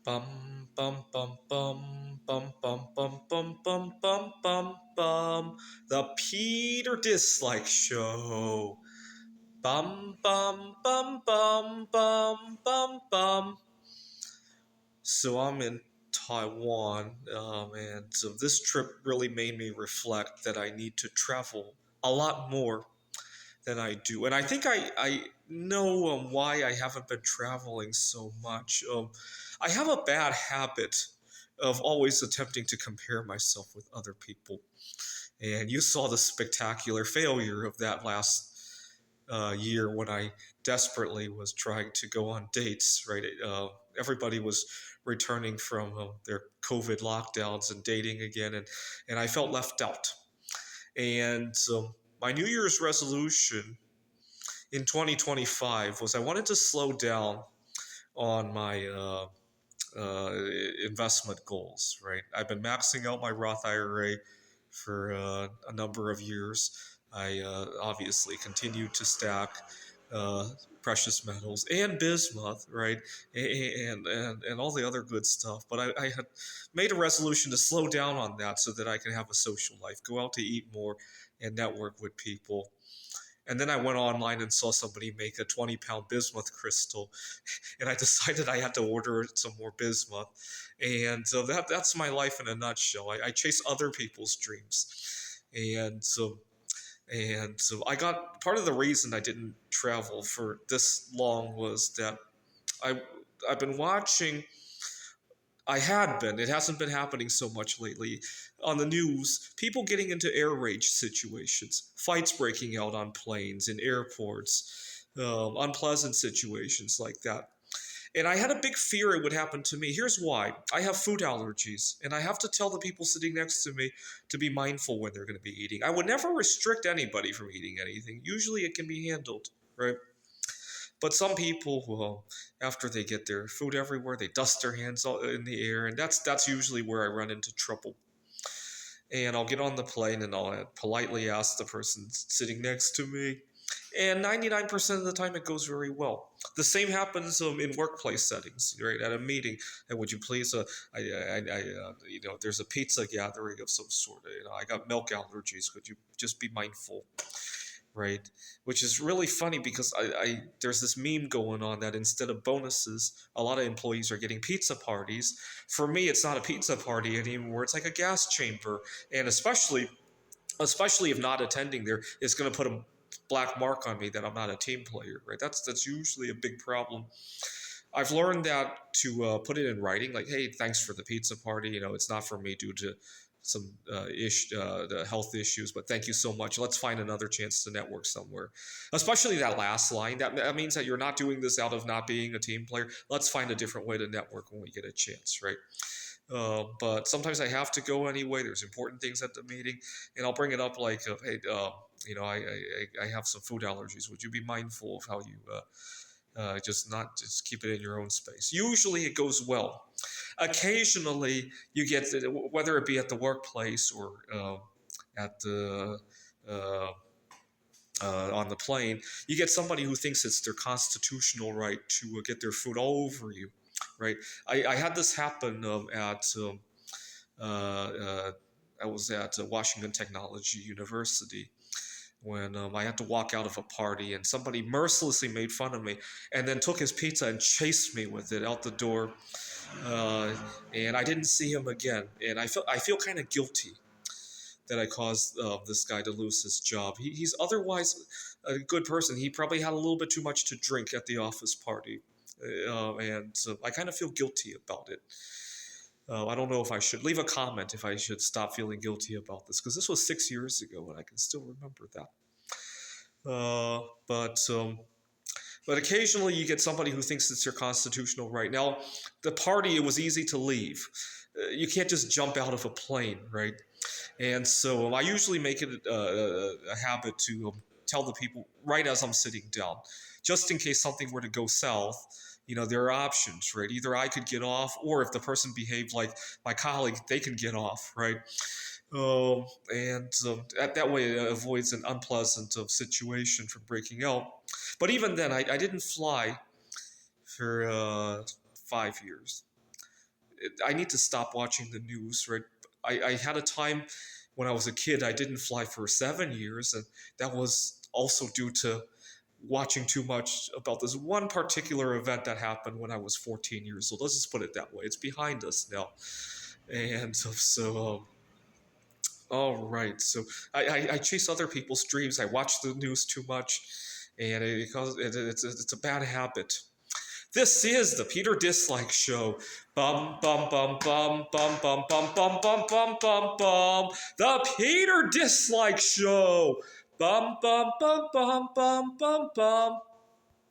Bum bum bum bum bum bum bum bum bum bum bum bum. The Peter Dislike Show. Bum bum bum bum bum bum bum. So I'm in Taiwan, and so this trip really made me reflect that I need to travel a lot more than I do. And I think I know why I haven't been traveling so much. I have a bad habit of always attempting to compare myself with other people. And you saw the spectacular failure of that last year when I desperately was trying to go on dates, right? Everybody was returning from their COVID lockdowns and dating again, and I felt left out. And my New Year's resolution in 2025 was I wanted to slow down on my uh, investment goals, right? I've been maxing out my Roth IRA for a number of years. I obviously continue to stack uh, precious metals and bismuth, right, and all the other good stuff. But I had made a resolution to slow down on that so that I can have a social life, go out to eat more, and network with people. And then I went online and saw somebody make a 20-pound bismuth crystal, and I decided I had to order some more bismuth. And so that's my life in a nutshell. I chase other people's dreams, and so I got part of the reason I didn't travel for this long was that I I've been watching. I had been. It hasn't been happening so much lately. On the news, people getting into air rage situations, fights breaking out on planes, in airports, unpleasant situations like that. And I had a big fear it would happen to me. Here's why: I have food allergies, and I have to tell the people sitting next to me to be mindful when they're going to be eating. I would never restrict anybody from eating anything. Usually it can be handled, right? But some people, well, after they get their food everywhere, they dust their hands in the air, and that's usually where I run into trouble. And I'll get on the plane and I'll politely ask the person sitting next to me, and 99% of the time it goes very well. The same happens in workplace settings, right? At a meeting, and would you please, there's a pizza gathering of some sort. I got milk allergies. Could you just be mindful? Right? Which is really funny because I there's this meme going on that instead of bonuses, a lot of employees are getting pizza parties. For me, it's not a pizza party anymore. It's like a gas chamber, and especially if not attending there, it's going to put a black mark on me that I'm not a team player. Right? That's usually a big problem. I've learned that to put it in writing, like, "Hey, thanks for the pizza party. It's not for me due to some the health issues, but thank you so much. Let's find another chance to network somewhere." Especially that last line. That means that you're not doing this out of not being a team player. Let's find a different way to network when we get a chance, right? But sometimes I have to go anyway. There's important things at the meeting, and I'll bring it up like, "Hey, I have some food allergies. Would you be mindful of how you just keep it in your own space?" Usually it goes well. Occasionally you get, whether it be at the workplace or at the uh, on the plane, you get somebody who thinks it's their constitutional right to get their food all over you, right? I had this happen at uh, uh, I was at Washington Technology University when I had to walk out of a party, and somebody mercilessly made fun of me and then took his pizza and chased me with it out the door. Uh, and I didn't see him again. And I feel kind of guilty that I caused this guy to lose his job. He's otherwise a good person. He probably had a little bit too much to drink at the office party. And so I kind of feel guilty about it. I don't know if I should leave a comment if I should stop feeling guilty about this, because this was 6 years ago and I can still remember that. Uh, but um, but occasionally you get somebody who thinks it's your constitutional right. Now, the party, it was easy to leave. You can't just jump out of a plane, right? And so I usually make it a habit to tell the people right as I'm sitting down, just in case something were to go south. There are options, right? Either I could get off, or if the person behaved like my colleague, they can get off, right? And that way it avoids an unpleasant situation from breaking out. But even then, I didn't fly for 5 years. I need to stop watching the news, right? I had a time when I was a kid, I didn't fly for 7 years, and that was also due to watching too much about this one particular event that happened when I was 14 years old. Let's just put it that way. It's behind us now. And all right. So I chase other people's dreams. I watch the news too much, and it's a bad habit. This is the Peter Dislike Show. Bum bum bum bum bum bum bum bum bum bum bum bum. The Peter Dislike Show. Bum bum bum bum bum bum bum.